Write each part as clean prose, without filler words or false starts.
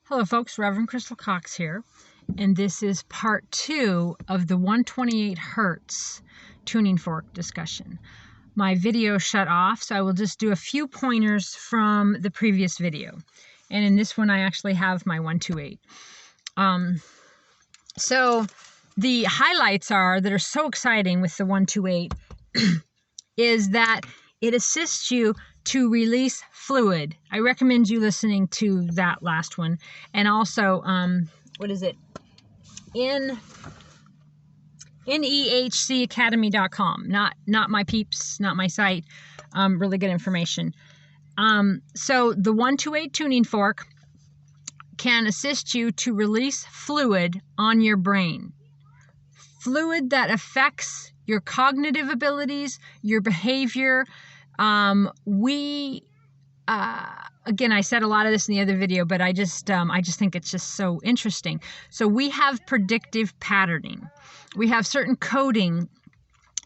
Hello folks, Reverend Crystal Cox here, and this is part 2 of the 128 Hertz tuning fork discussion. My video shut off, so I will just do a few pointers from the previous video. And in this one I actually have my 128. So the highlights that are so exciting with the 128 is that it assists you to release fluid. I recommend you listening to that last one. And also, what is it? NEHCacademy.com. Not my peeps, not my site. Really good information. So the 128 tuning fork can assist you to release fluid on your brain. Fluid that affects your cognitive abilities, your behavior. Again, I said a lot of this in the other video, but I just think it's just so interesting. So we have predictive patterning. We have certain coding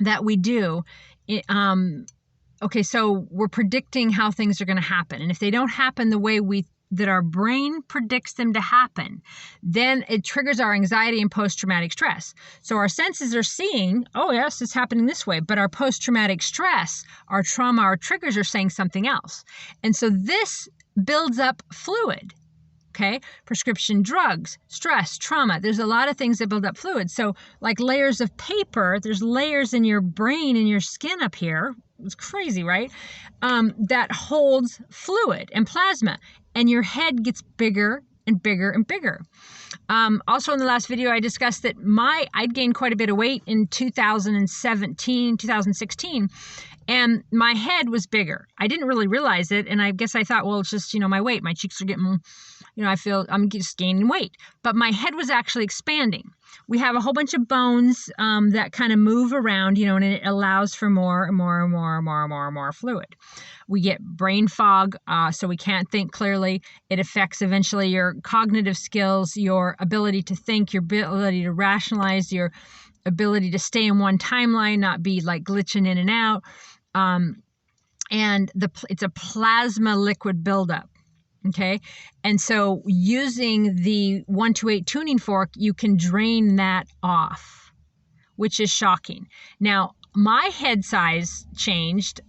that we do. Okay, so we're predicting how things are going to happen. And if they don't happen the way that our brain predicts them to happen, then it triggers our anxiety and post-traumatic stress. So our senses are seeing, oh yes, it's happening this way, but our post-traumatic stress, our trauma, our triggers are saying something else. And so this builds up fluid, okay? Prescription drugs, stress, trauma, there's a lot of things that build up fluid. So like layers of paper, there's layers in your brain and your skin up here. It's crazy, right? That holds fluid and plasma. And your head gets bigger and bigger and bigger. Also in the last video, I discussed that I'd gained quite a bit of weight in 2016, and my head was bigger. I didn't really realize it, and I guess I thought, well, it's just, my weight. My cheeks are getting, I feel I'm just gaining weight. But my head was actually expanding. We have a whole bunch of bones that kind of move around, and it allows for more and more and more and more and more and more fluid. We get brain fog, so we can't think clearly. It affects eventually your cognitive skills, your ability to think, your ability to rationalize, your ability to stay in one timeline, not be like glitching in and out. And it's a plasma liquid buildup. Okay, and so using the 128 tuning fork, you can drain that off, which is shocking. Now, my head size changed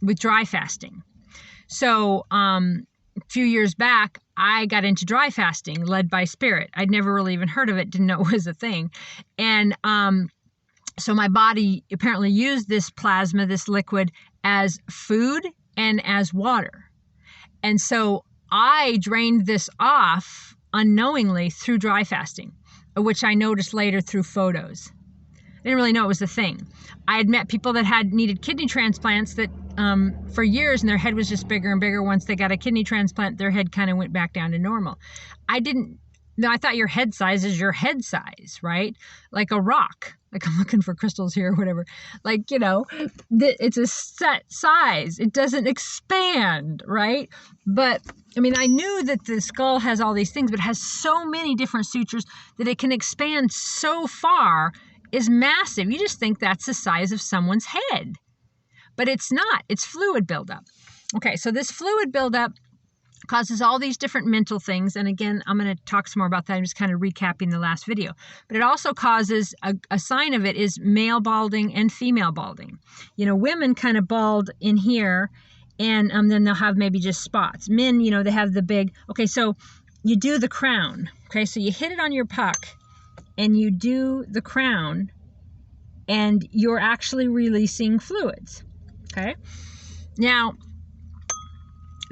with dry fasting. So a few years back, I got into dry fasting, led by Spirit. I'd never really even heard of it, didn't know it was a thing. And so my body apparently used this plasma, this liquid, as food and as water. And so I drained this off unknowingly through dry fasting, which I noticed later through photos. I didn't really know it was a thing. I had met people that had needed kidney transplants that for years, and their head was just bigger and bigger. Once they got a kidney transplant, their head kind of went back down to normal. I thought your head size is your head size, right? Like a rock. Like I'm looking for crystals here or whatever. Like, it's a set size. It doesn't expand, right? But I knew that the skull has all these things, but it has so many different sutures that it can expand so far, is massive. You just think that's the size of someone's head. But it's not. It's fluid buildup. Okay, so this fluid buildup causes all these different mental things. And again, I'm going to talk some more about that. I'm just kind of recapping the last video. But it also causes, a sign of it is male balding and female balding. Women kind of bald in here, and then they'll have maybe just spots. Men, they have the big, okay, so you do the crown. Okay, so you hit it on your puck, and you do the crown, and you're actually releasing fluids. Okay, now,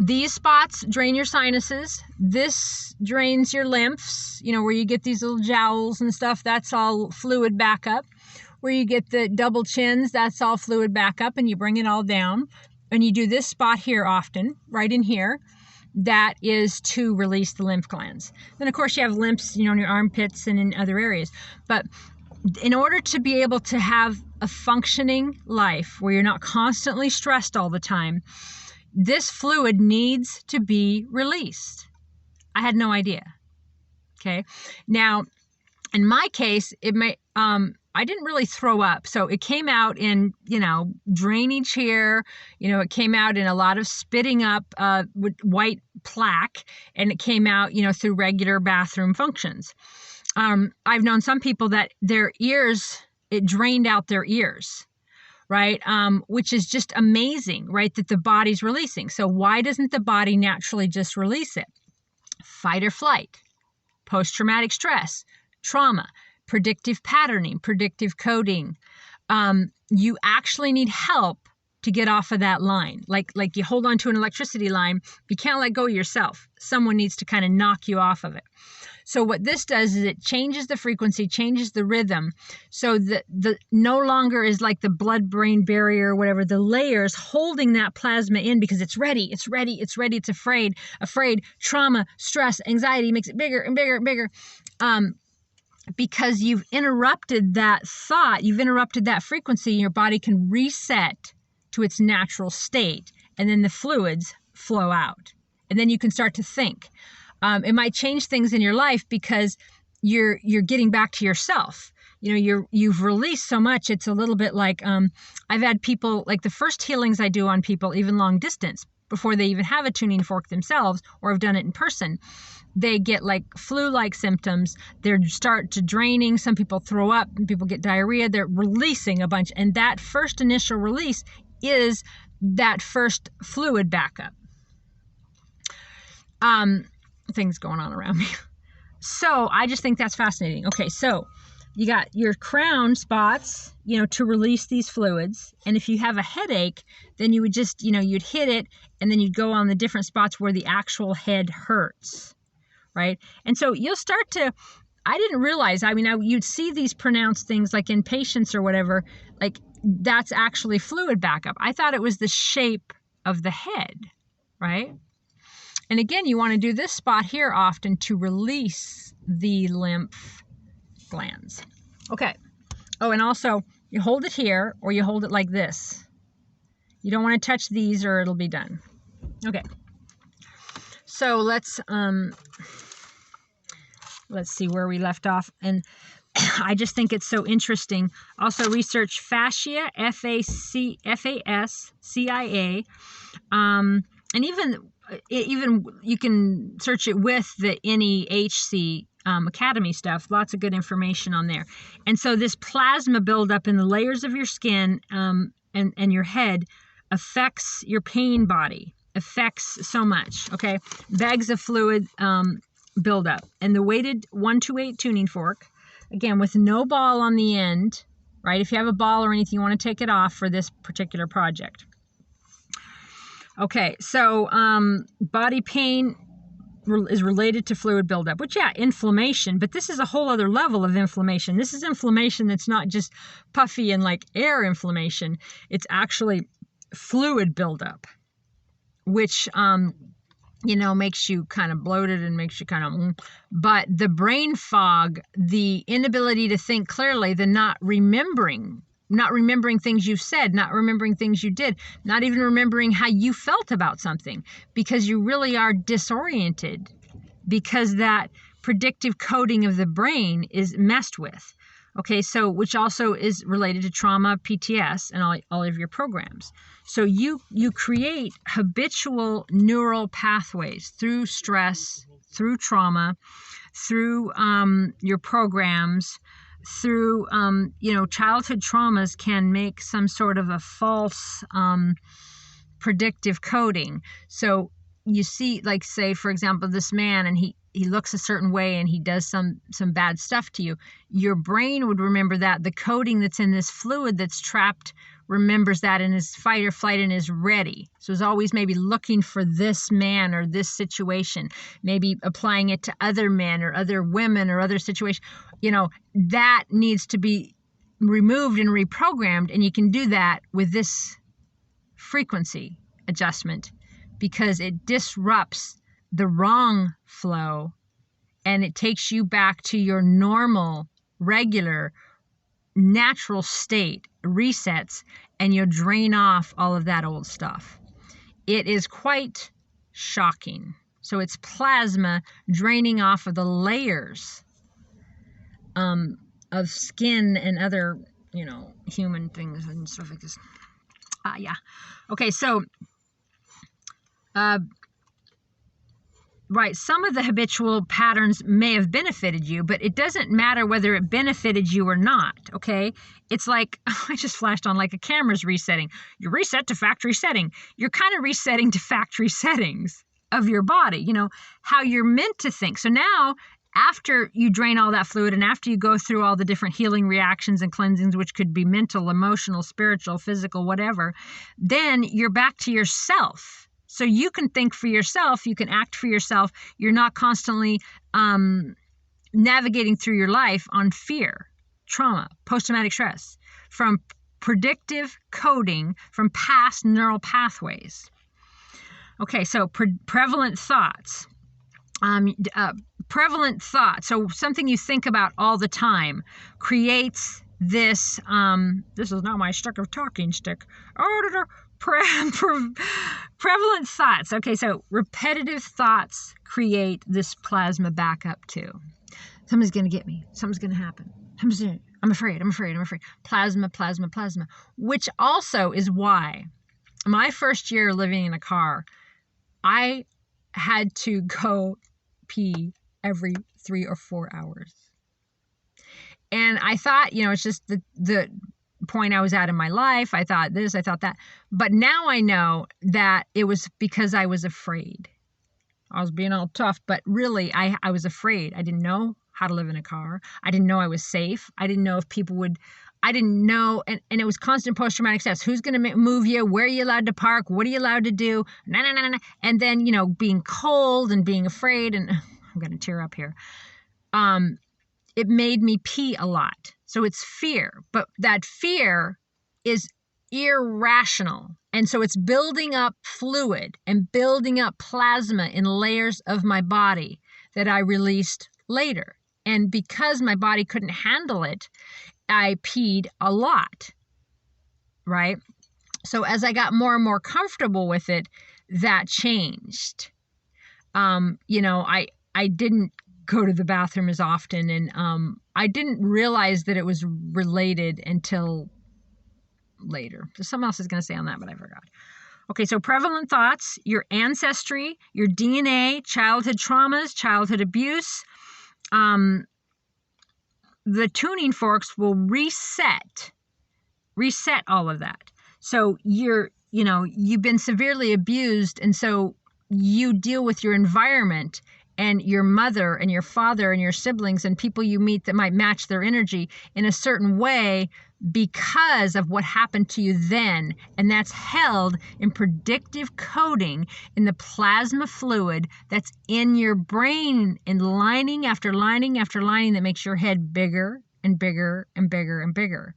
these spots drain your sinuses. This drains your lymphs, where you get these little jowls and stuff. That's all fluid backup. Where you get the double chins, that's all fluid backup, and you bring it all down. And you do this spot here often, right in here. That is to release the lymph glands. Then, of course, you have lymphs, in your armpits and in other areas. But in order to be able to have a functioning life where you're not constantly stressed all the time, this fluid needs to be released. I had no idea. Okay. Now, in my case, it may, I didn't really throw up. So it came out in, drainage here. It came out in a lot of spitting up with white plaque, and it came out, through regular bathroom functions. I've known some people that their ears, it drained out their ears, right? Which is just amazing, right? That the body's releasing. So why doesn't the body naturally just release it? Fight or flight, post-traumatic stress, trauma, predictive patterning, predictive coding. You actually need help to get off of that line. Like you hold on to an electricity line, you can't let go yourself. Someone needs to kind of knock you off of it. So what this does is it changes the frequency, changes the rhythm, so that the no longer is like the blood-brain barrier or whatever, the layers holding that plasma in because it's ready, it's afraid, trauma, stress, anxiety makes it bigger and bigger and bigger. Because you've interrupted that thought, you've interrupted that frequency, your body can reset to its natural state, and then the fluids flow out. And then you can start to think. It might change things in your life because you're getting back to yourself. You've released so much. It's a little bit like I've had people, like the first healings I do on people, even long distance, before they even have a tuning fork themselves or have done it in person, they get like flu-like symptoms. They start to draining. Some people throw up, people get diarrhea. They're releasing a bunch. And that first initial release is that first fluid backup. Things going on around me. So I just think that's fascinating. Okay, so you got your crown spots, to release these fluids. And if you have a headache, then you would just, you'd hit it and then you'd go on the different spots where the actual head hurts, right? And so you'll start to, I didn't realize, you'd see these pronounced things like in patients or whatever, like that's actually fluid backup. I thought it was the shape of the head, right? And again, you want to do this spot here often to release the lymph glands. Okay. Oh, and also you hold it here or you hold it like this. You don't want to touch these or it'll be done. Okay. So let's see where we left off. And I just think it's so interesting. Also research fascia, Fascia, and even you can search it with the NEHC Academy stuff. Lots of good information on there. And so this plasma buildup in the layers of your skin and your head affects your pain body, affects so much, okay? Bags of fluid buildup. And the weighted 128 tuning fork, again, with no ball on the end, right? If you have a ball or anything, you want to take it off for this particular project. Okay, so body pain is related to fluid buildup, which, yeah, inflammation, but this is a whole other level of inflammation. This is inflammation that's not just puffy and like air inflammation. It's actually fluid buildup, which, makes you kind of bloated and makes you kind of, but the brain fog, the inability to think clearly, the not remembering things you said, not remembering things you did, not even remembering how you felt about something, because you really are disoriented because that predictive coding of the brain is messed with. Okay, so which also is related to trauma, PTS, and all of your programs. So you create habitual neural pathways through stress, through trauma, through your programs, through, childhood traumas can make some sort of a false predictive coding. So you see, like, say, for example, this man, and he looks a certain way and he does some bad stuff to you. Your brain would remember that. The coding that's in this fluid that's trapped remembers that and is fight or flight and is ready. So is always maybe looking for this man or this situation, maybe applying it to other men or other women or other situations. That needs to be removed and reprogrammed, and you can do that with this frequency adjustment because it disrupts the wrong flow and it takes you back to your normal, regular, natural state, resets, and you drain off all of that old stuff. It is quite shocking. So it's plasma draining off of the layers of skin and other, human things and stuff like this. Yeah. Okay, so, right, some of the habitual patterns may have benefited you, but it doesn't matter whether it benefited you or not, okay? It's like, I just flashed on like a camera's resetting. You reset to factory setting. You're kind of resetting to factory settings of your body, how you're meant to think. So now, after you drain all that fluid and after you go through all the different healing reactions and cleansings, which could be mental, emotional, spiritual, physical, whatever, then you're back to yourself. So you can think for yourself, you can act for yourself. You're not constantly navigating through your life on fear, trauma, post-traumatic stress, from predictive coding from past neural pathways. Okay, so prevalent thoughts. Prevalent thought, so something you think about all the time, creates this, this is not my stick of talking stick, prevalent thoughts. Okay, so repetitive thoughts create this plasma backup too. Somebody's going to get me. Something's going to happen. I'm afraid. Plasma, which also is why my first year living in a car, I had to go pee every 3 or 4 hours. And I thought, it's just the point I was at in my life. I thought this, I thought that. But now I know that it was because I was afraid. I was being all tough, but really I was afraid. I didn't know how to live in a car. I didn't know I was safe. I didn't know if people would, I didn't know. And it was constant post-traumatic stress. Who's going to move you? Where are you allowed to park? What are you allowed to do? And then, being cold and being afraid. And I'm going to tear up here. It made me pee a lot. So it's fear, but that fear is irrational. And so it's building up fluid and building up plasma in layers of my body that I released later. And because my body couldn't handle it, I peed a lot, right? So as I got more and more comfortable with it, that changed. I didn't go to the bathroom as often, and I didn't realize that it was related until later. So something else is going to say on that, but I forgot. Okay, so prevalent thoughts, your ancestry, your DNA, childhood traumas, childhood abuse. The tuning forks will reset all of that. So you've been severely abused, and so you deal with your environment and your mother and your father and your siblings and people you meet that might match their energy in a certain way because of what happened to you then. And that's held in predictive coding in the plasma fluid that's in your brain, in lining after lining after lining, that makes your head bigger and bigger and bigger and bigger.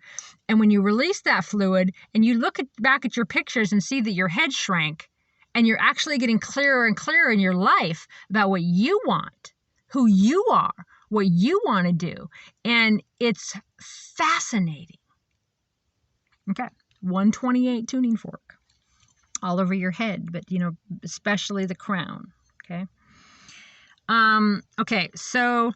And when you release that fluid and you look back at your pictures and see that your head shrank, and you're actually getting clearer and clearer in your life about what you want, who you are, what you want to do. And it's fascinating. Okay, 128 tuning fork all over your head, but, especially the crown. Okay. Okay, so,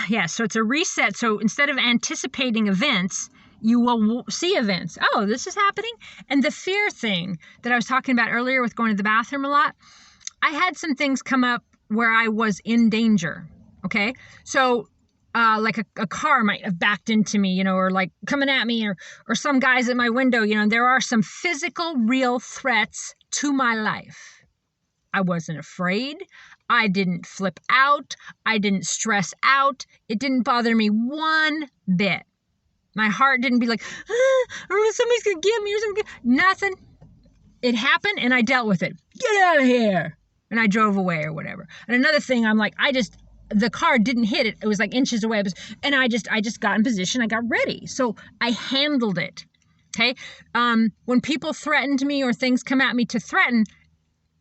yeah, so it's a reset. So instead of anticipating events, you will see events. Oh, this is happening. And the fear thing that I was talking about earlier with going to the bathroom a lot, I had some things come up where I was in danger. Okay. So, like a car might have backed into me, or like coming at me, or some guys at my window, there are some physical, real threats to my life. I wasn't afraid. I didn't flip out. I didn't stress out. It didn't bother me one bit. My heart didn't be like, somebody's going to get me or something. Nothing. It happened and I dealt with it. Get out of here. And I drove away or whatever. And another thing, I'm like, the car didn't hit it. It was like inches away. And I just got in position. I got ready. So I handled it. Okay. When people threatened me or things come at me to threaten,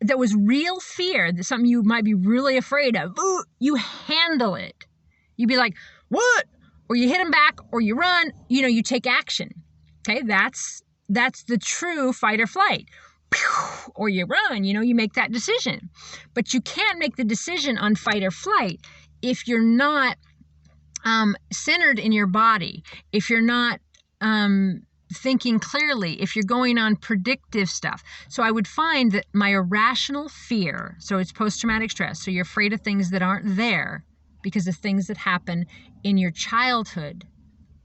that was real fear. That's something you might be really afraid of. Ooh, you handle it. You'd be like, what? Or you hit them back, or you run, you take action. Okay, that's the true fight or flight. Or you run, you make that decision. But you can't make the decision on fight or flight if you're not centered in your body, if you're not thinking clearly, if you're going on predictive stuff. So I would find that my irrational fear, so it's post-traumatic stress, so you're afraid of things that aren't there because of things that happen in your childhood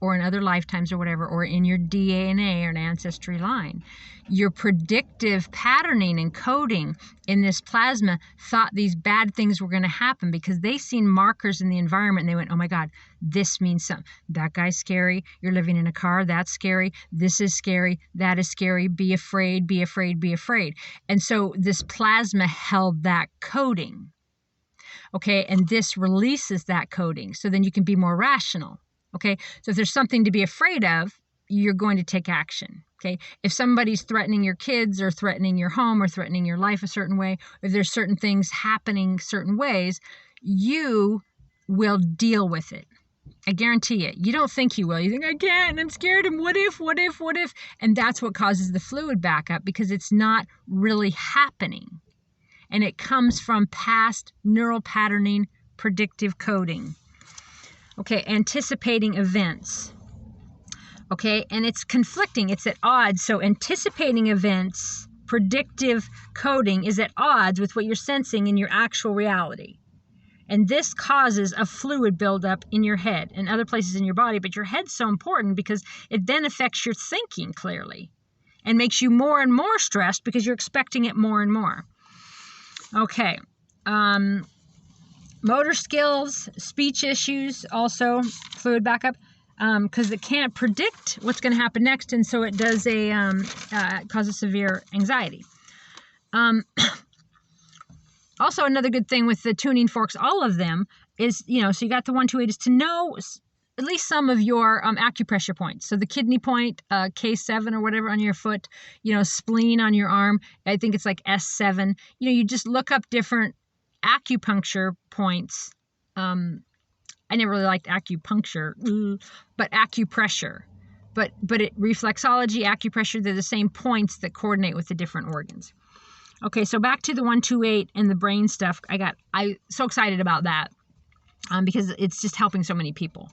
or in other lifetimes or whatever, or in your DNA or an ancestry line. Your predictive patterning and coding in this plasma thought these bad things were going to happen because they seen markers in the environment and they went, oh my God, this means something. That guy's scary. You're living in a car. That's scary. This is scary. That is scary. Be afraid, be afraid, be afraid. And so this plasma held that coding. Okay, and this releases that coding. So then you can be more rational. Okay, so if there's something to be afraid of, you're going to take action. Okay, if somebody's threatening your kids or threatening your home or threatening your life a certain way, if there's certain things happening certain ways, you will deal with it. I guarantee it. You don't think you will. You think, I can't, I'm scared, and what if? And that's what causes the fluid backup, because it's not really happening. And it comes from past neural patterning, predictive coding. Okay, anticipating events. Okay, and it's conflicting, it's at odds. So anticipating events, predictive coding is at odds with what you're sensing in your actual reality. And this causes a fluid buildup in your head and other places in your body. But your head's so important because it then affects your thinking clearly and makes you more and more stressed because you're expecting it more and more. Okay. Motor skills, speech issues, also fluid backup, because it can't predict what's going to happen next, and so it does causes severe anxiety. Also, another good thing with the tuning forks, all of them, is, so you got the 1, 2, 8, is to know at least some of your acupressure points. So the kidney point, K7 or whatever on your foot, spleen on your arm, I think it's like S7. You just look up different acupuncture points. I never really liked acupuncture, but acupressure. But reflexology, acupressure, they're the same points that coordinate with the different organs. Okay, so back to the 1, 2, 8 and the brain stuff. I so excited about that because it's just helping so many people.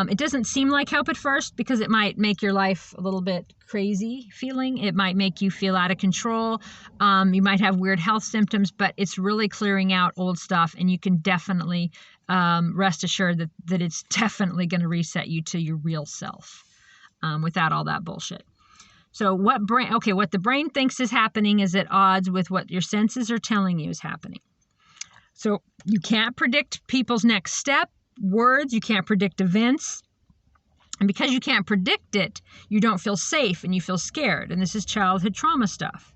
It doesn't seem like help at first because it might make your life a little bit crazy feeling. It might make you feel out of control. You might have weird health symptoms, but it's really clearing out old stuff, and you can definitely rest assured that it's definitely going to reset you to your real self without all that bullshit. So what the brain thinks is happening is at odds with what your senses are telling you is happening. So you can't predict people's next step, words, you can't predict events. And because you can't predict it, you don't feel safe and you feel scared. And this is childhood trauma stuff.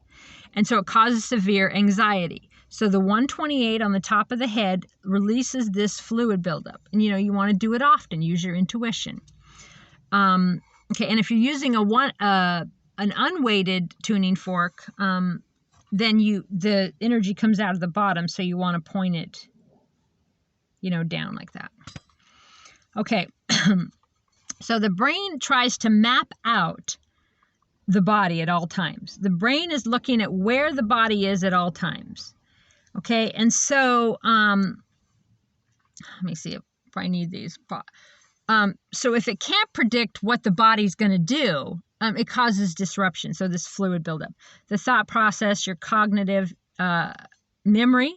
And so it causes severe anxiety. So the 128 on the top of the head releases this fluid buildup. And you want to do it often, use your intuition. Okay, and if you're using an unweighted tuning fork, then the energy comes out of the bottom, so you want to point it, down like that. Okay, so the brain tries to map out the body at all times. The brain is looking at where the body is at all times. Okay, and so, let me see if I need these. So if it can't predict what the body's going to do, it causes disruption. So this fluid buildup, the thought process, your cognitive memory.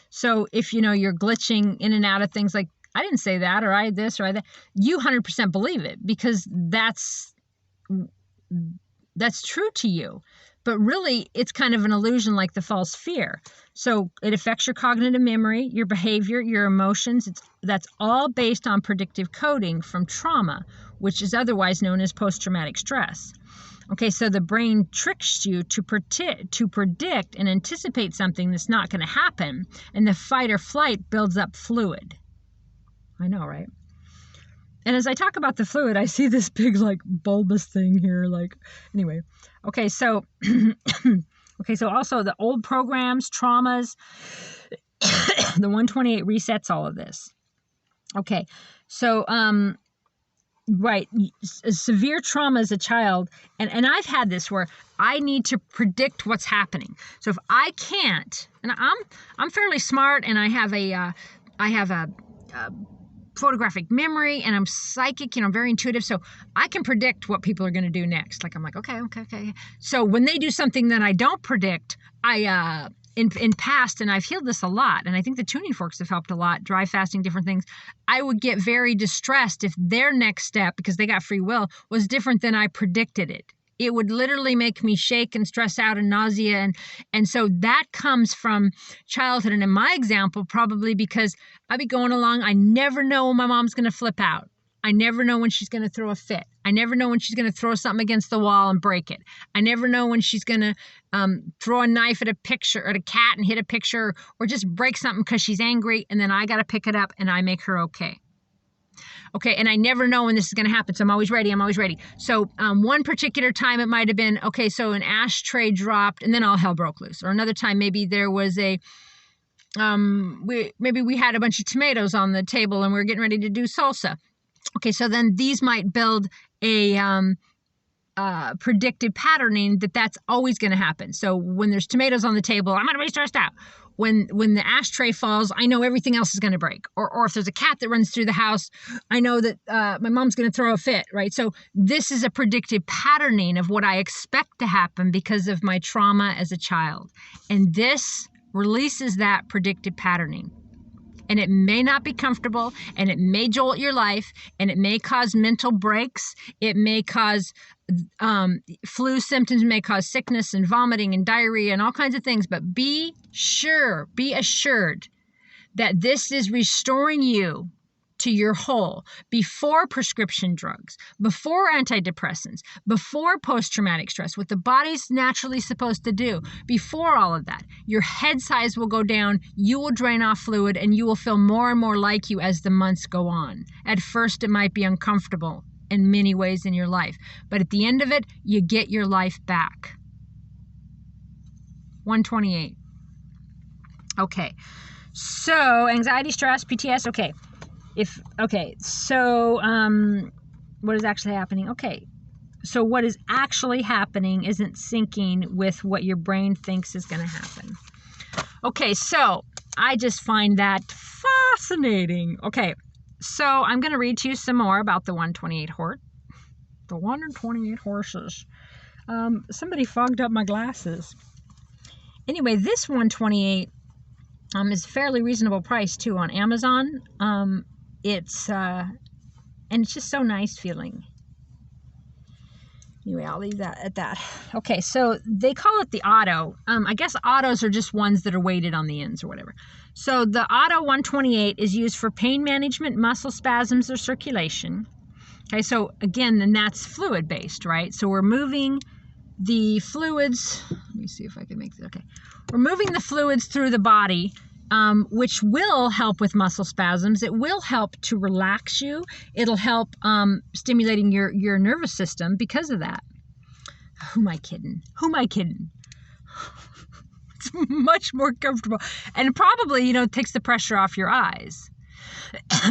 So if you're glitching in and out of things like, I didn't say that, or I had this, or I that, you 100% believe it because that's true to you. But really, it's kind of an illusion, like the false fear. So it affects your cognitive memory, your behavior, your emotions. That's all based on predictive coding from trauma, which is otherwise known as post-traumatic stress. Okay, so the brain tricks you to predict and anticipate something that's not going to happen, and the fight or flight builds up fluid. I know, right? And as I talk about the fluid, I see this big, bulbous thing here, anyway. Okay, so, so also the old programs, traumas, the 128 resets all of this. Okay, so, right, severe trauma as a child, and I've had this where I need to predict what's happening. So if I can't, and I'm fairly smart, and I have a photographic memory and I'm psychic, I'm very intuitive. So I can predict what people are going to do next. Like I'm like, okay. So when they do something that I don't predict, in past, and I've healed this a lot, and I think the tuning forks have helped a lot, dry fasting, different things, I would get very distressed if their next step, because they got free will, was different than I predicted it. It would literally make me shake and stress out and nausea. And so that comes from childhood. And in my example, probably because I'd be going along, I never know when my mom's going to flip out. I never know when she's going to throw a fit. I never know when she's going to throw something against the wall and break it. I never know when she's going to throw a knife at a picture, at a cat and hit a picture, or just break something because she's angry, and then I got to pick it up and I make her okay. Okay, and I never know when this is going to happen, so I'm always ready. So one particular time it might have been, okay, so an ashtray dropped, and then all hell broke loose. Or another time maybe there was we had a bunch of tomatoes on the table and we were getting ready to do salsa. Okay, so then these might build a predictive patterning that's always going to happen. So when there's tomatoes on the table, I'm going to be stressed out. When the ashtray falls, I know everything else is going to break. Or if there's a cat that runs through the house, I know that my mom's going to throw a fit, right? So this is a predictive patterning of what I expect to happen because of my trauma as a child. And this releases that predictive patterning. And it may not be comfortable, and it may jolt your life, and it may cause mental breaks. It may cause flu symptoms, may cause sickness and vomiting and diarrhea and all kinds of things. But be assured that this is restoring you to your whole before prescription drugs, before antidepressants, before post-traumatic stress, what the body's naturally supposed to do. Before all of that, your head size will go down, you will drain off fluid, and you will feel more and more like you as the months go on. At first, it might be uncomfortable in many ways in your life, but at the end of it, you get your life back. 128. Okay, so anxiety, stress, PTS, okay. So what is actually happening? Okay, so what is actually happening isn't syncing with what your brain thinks is going to happen. Okay, so I just find that fascinating. Okay, so I'm going to read to you some more about the 128 horse. The 128 horses. Somebody fogged up my glasses. Anyway, this 128 is a fairly reasonable price too on Amazon. It's just so nice feeling. Anyway, I'll leave that at that. Okay, so they call it the Auto. I guess autos are just ones that are weighted on the ends or whatever. So the Auto 128 is used for pain management, muscle spasms, or circulation. Okay, so again, then that's fluid based, right? So we're moving the fluids. Let me see if I can make this. Okay, we're moving the fluids through the body. Which will help with muscle spasms. It will help to relax you. It'll help stimulating your nervous system because of that. Who am I kidding? It's much more comfortable. And probably, takes the pressure off your eyes.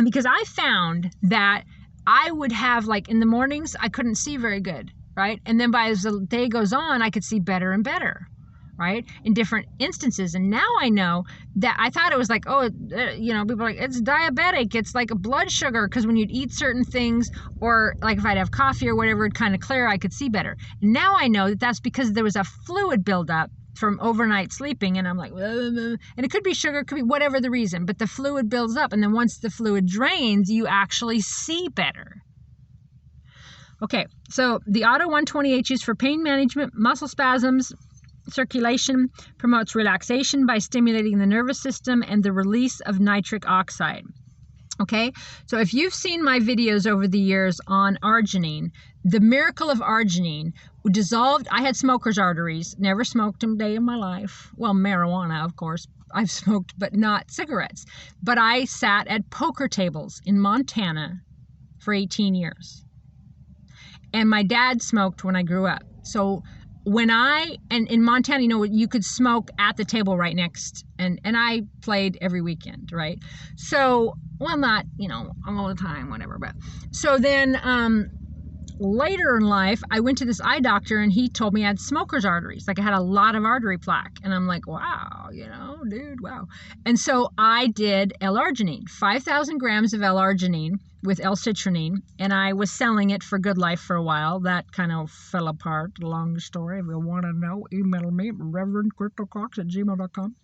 Because I found that I would have, like in the mornings, I couldn't see very good, right? And then as the day goes on, I could see better and better. Right? In different instances. And now I know that I thought it was like, people are like, it's diabetic. It's like a blood sugar. Because when you'd eat certain things, or like if I'd have coffee or whatever, it'd kind of clear, I could see better. And now I know that that's because there was a fluid buildup from overnight sleeping. And I'm like, and it could be sugar, it could be whatever the reason, but the fluid builds up. And then once the fluid drains, you actually see better. Okay, so the Auto 128 used for pain management, muscle spasms, circulation, promotes relaxation by stimulating the nervous system and the release of nitric oxide. Okay, so if you've seen my videos over the years on arginine, the miracle of arginine dissolved. I had smoker's arteries, never smoked a day in my life. Well, marijuana, of course, I've smoked, but not cigarettes. But I sat at poker tables in Montana for 18 years. And my dad smoked when I grew up. So and in Montana, you could smoke at the table right next, and I played every weekend, right? So, well, not, all the time, whatever, but so then later in life, I went to this eye doctor and he told me I had smoker's arteries. Like I had a lot of artery plaque. And I'm like, wow, you know, dude, wow. And so I did L-arginine, 5,000 grams of L-arginine with L-citrulline. And I was selling it for Good Life for a while. That kind of fell apart. Long story. If you want to know, email me, reverendcrystalcox@gmail.com.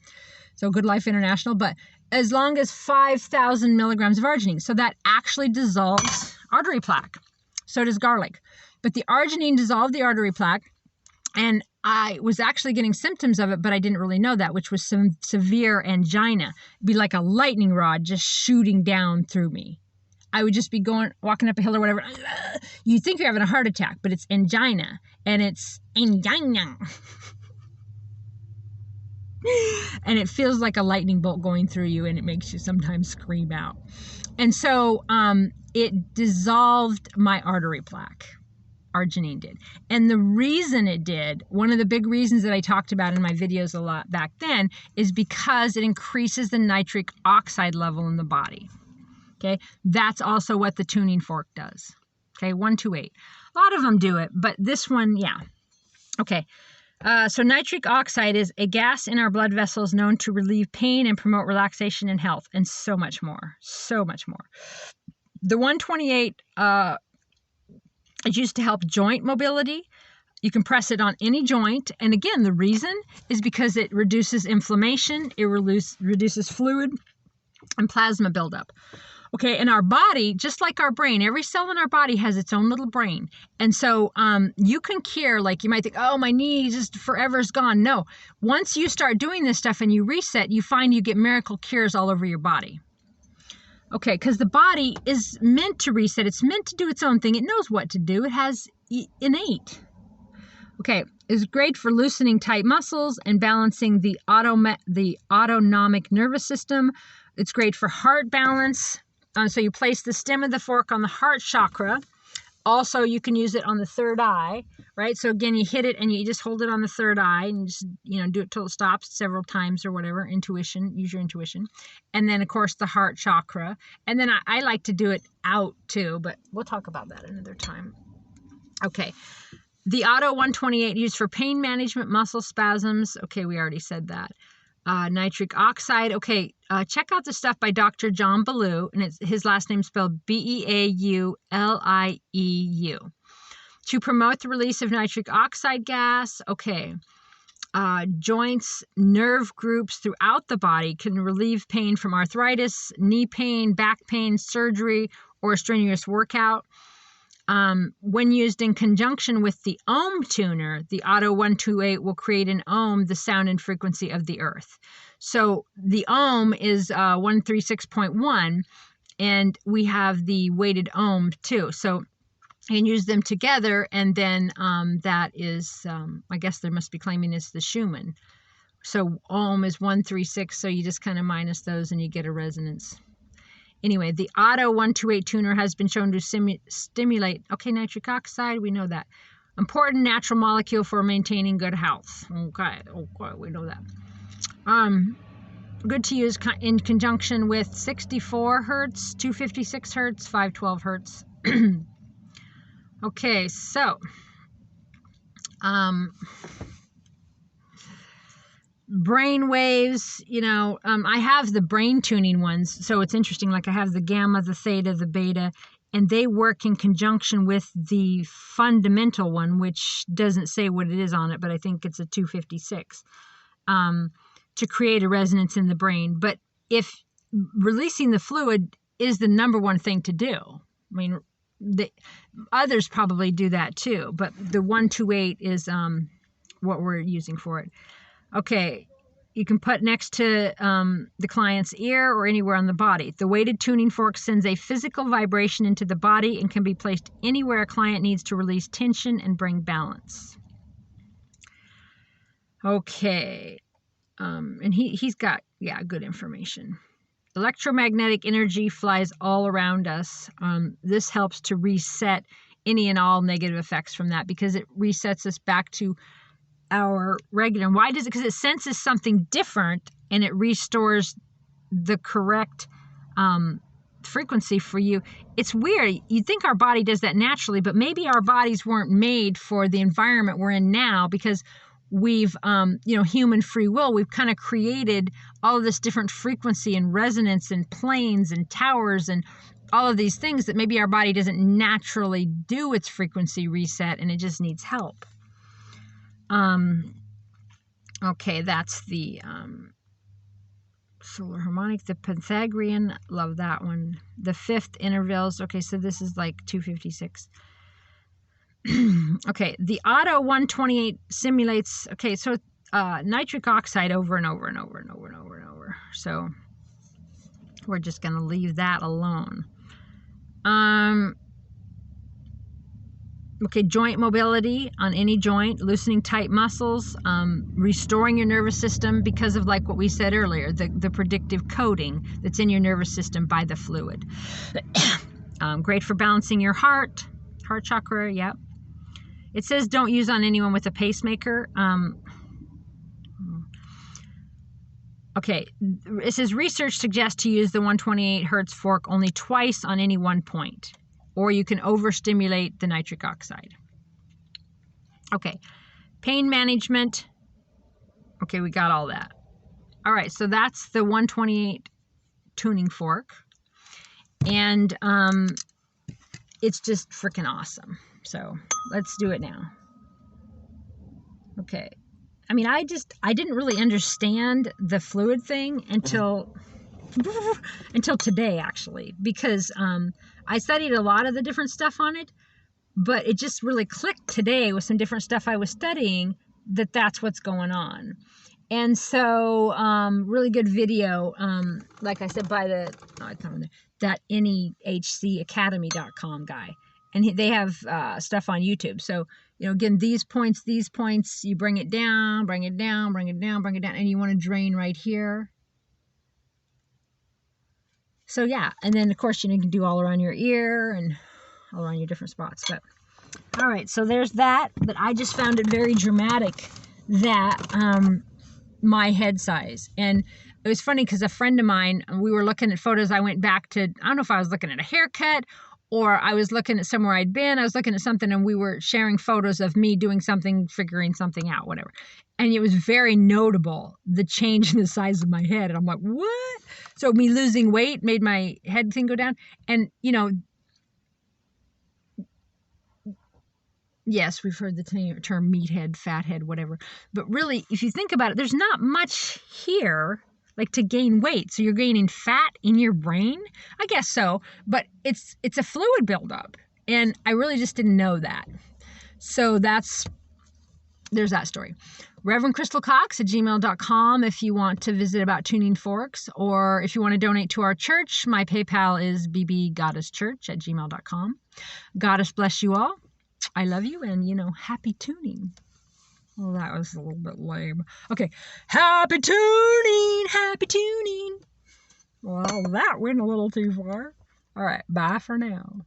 So Good Life International. But as long as 5,000 milligrams of arginine. So that actually dissolves artery plaque. So does garlic. But the arginine dissolved the artery plaque, and I was actually getting symptoms of it, but I didn't really know that, which was some severe angina. It'd be like a lightning rod just shooting down through me. I would just be walking up a hill or whatever. You think you're having a heart attack, but it's angina, and it's angina. And it feels like a lightning bolt going through you, and it makes you sometimes scream out. And so it dissolved my artery plaque. Arginine did. And the reason it did, one of the big reasons that I talked about in my videos a lot back then, is because it increases the nitric oxide level in the body. Okay, that's also what the tuning fork does. Okay, 128. A lot of them do it, but this one, yeah. Okay. So nitric oxide is a gas in our blood vessels known to relieve pain and promote relaxation and health, and so much more. So much more. The 128 is used to help joint mobility. You can press it on any joint. And again, the reason is because it reduces inflammation, it reduces fluid and plasma buildup. Okay, in our body, just like our brain, every cell in our body has its own little brain. And so you can cure, like you might think, oh, my knee just forever is gone. No, once you start doing this stuff and you reset, you find you get miracle cures all over your body. Okay, because the body is meant to reset. It's meant to do its own thing. It knows what to do. It has innate. Okay, it's great for loosening tight muscles and balancing the autonomic nervous system. It's great for heart balance. So you place the stem of the fork on the heart chakra. Also, you can use it on the third eye, right? So again, you hit it and you just hold it on the third eye and just, do it till it stops several times or whatever. Intuition, use your intuition. And then, of course, the heart chakra. And then I like to do it out too, but we'll talk about that another time. Okay. The Auto 128 used for pain management, muscle spasms. Okay, we already said that. Nitric oxide. Okay, check out the stuff by Dr. John Ballou, and his last name spelled Beaulieu, to promote the release of nitric oxide gas. Okay, joints, nerve groups throughout the body can relieve pain from arthritis, knee pain, back pain, surgery, or a strenuous workout. When used in conjunction with the ohm tuner, the Auto 128 will create an ohm, the sound and frequency of the earth. So the ohm is 136.1, and we have the weighted ohm too. So you can use them together, and then that is, I guess they must be claiming it's the Schumann. So ohm is 136, so you just kind of minus those and you get a resonance. Anyway, the Auto 128 tuner has been shown to stimulate, okay, nitric oxide, we know that. Important natural molecule for maintaining good health. Okay, we know that. Good to use in conjunction with 64 hertz, 256 hertz, 512 hertz. Okay, so brain waves, I have the brain tuning ones, so it's interesting. Like I have the gamma, the theta, the beta, and they work in conjunction with the fundamental one, which doesn't say what it is on it, but I think it's a 256, to create a resonance in the brain. But if releasing the fluid is the number one thing to do, I mean, the others probably do that too, but the 128 is what we're using for it. Okay, you can put next to the client's ear or anywhere on the body. The weighted tuning fork sends a physical vibration into the body and can be placed anywhere a client needs to release tension and bring balance. Okay, and he's got, good information. Electromagnetic energy flies all around us. This helps to reset any and all negative effects from that, because it resets us back to our regular. And why does it? Because it senses something different and it restores the correct frequency for you. It's weird. You'd think our body does that naturally, but maybe our bodies weren't made for the environment we're in now, because we've, human free will, we've kind of created all of this different frequency and resonance and planes and towers and all of these things that maybe our body doesn't naturally do its frequency reset, and it just needs help. Okay, that's the solar harmonic, the Pythagorean, love that one. The fifth intervals, okay, so this is like 256. Okay, the auto 128 simulates, okay, so nitric oxide over and over and over and over and over and over. So we're just going to leave that alone. Okay, joint mobility on any joint, loosening tight muscles, restoring your nervous system because of, like what we said earlier, the predictive coding that's in your nervous system by the fluid. Great for balancing your heart chakra, yep. It says don't use on anyone with a pacemaker. Okay, it says research suggests to use the 128 hertz fork only twice on any one point, or you can overstimulate the nitric oxide. Okay, pain management. Okay, we got all that. All right, so that's the 128 tuning fork, and it's just freaking awesome. So let's do it now. Okay. I mean, I didn't really understand the fluid thing until today, actually, because I studied a lot of the different stuff on it, but it just really clicked today with some different stuff I was studying that that's what's going on. And so, really good video, like I said, by that NEHCacademy.com guy. And they have stuff on YouTube. So, again, these points, you bring it down, bring it down, bring it down, bring it down, and you want to drain right here. So, yeah. And then, of course, you can do all around your ear and all around your different spots. But, all right, so there's that. But I just found it very dramatic that my head size. And it was funny because a friend of mine, we were looking at photos. I went back to, I don't know if I was looking at a haircut or I was looking at somewhere I'd been. I was looking at something and we were sharing photos of me doing something, figuring something out, whatever. And it was very notable, the change in the size of my head. And I'm like, what? So me losing weight made my head thing go down. And, yes, we've heard the term meathead, fathead, whatever. But really, if you think about it, there's not much here like to gain weight. So you're gaining fat in your brain? I guess so, but it's a fluid buildup. And I really just didn't know that. So there's that story. ReverendCrystalCox@gmail.com if you want to visit about tuning forks, or if you want to donate to our church, my PayPal is bbgoddesschurch@gmail.com. Goddess bless you all. I love you, and, happy tuning. Well, that was a little bit lame. Okay, happy tuning, happy tuning. Well, that went a little too far. All right, bye for now.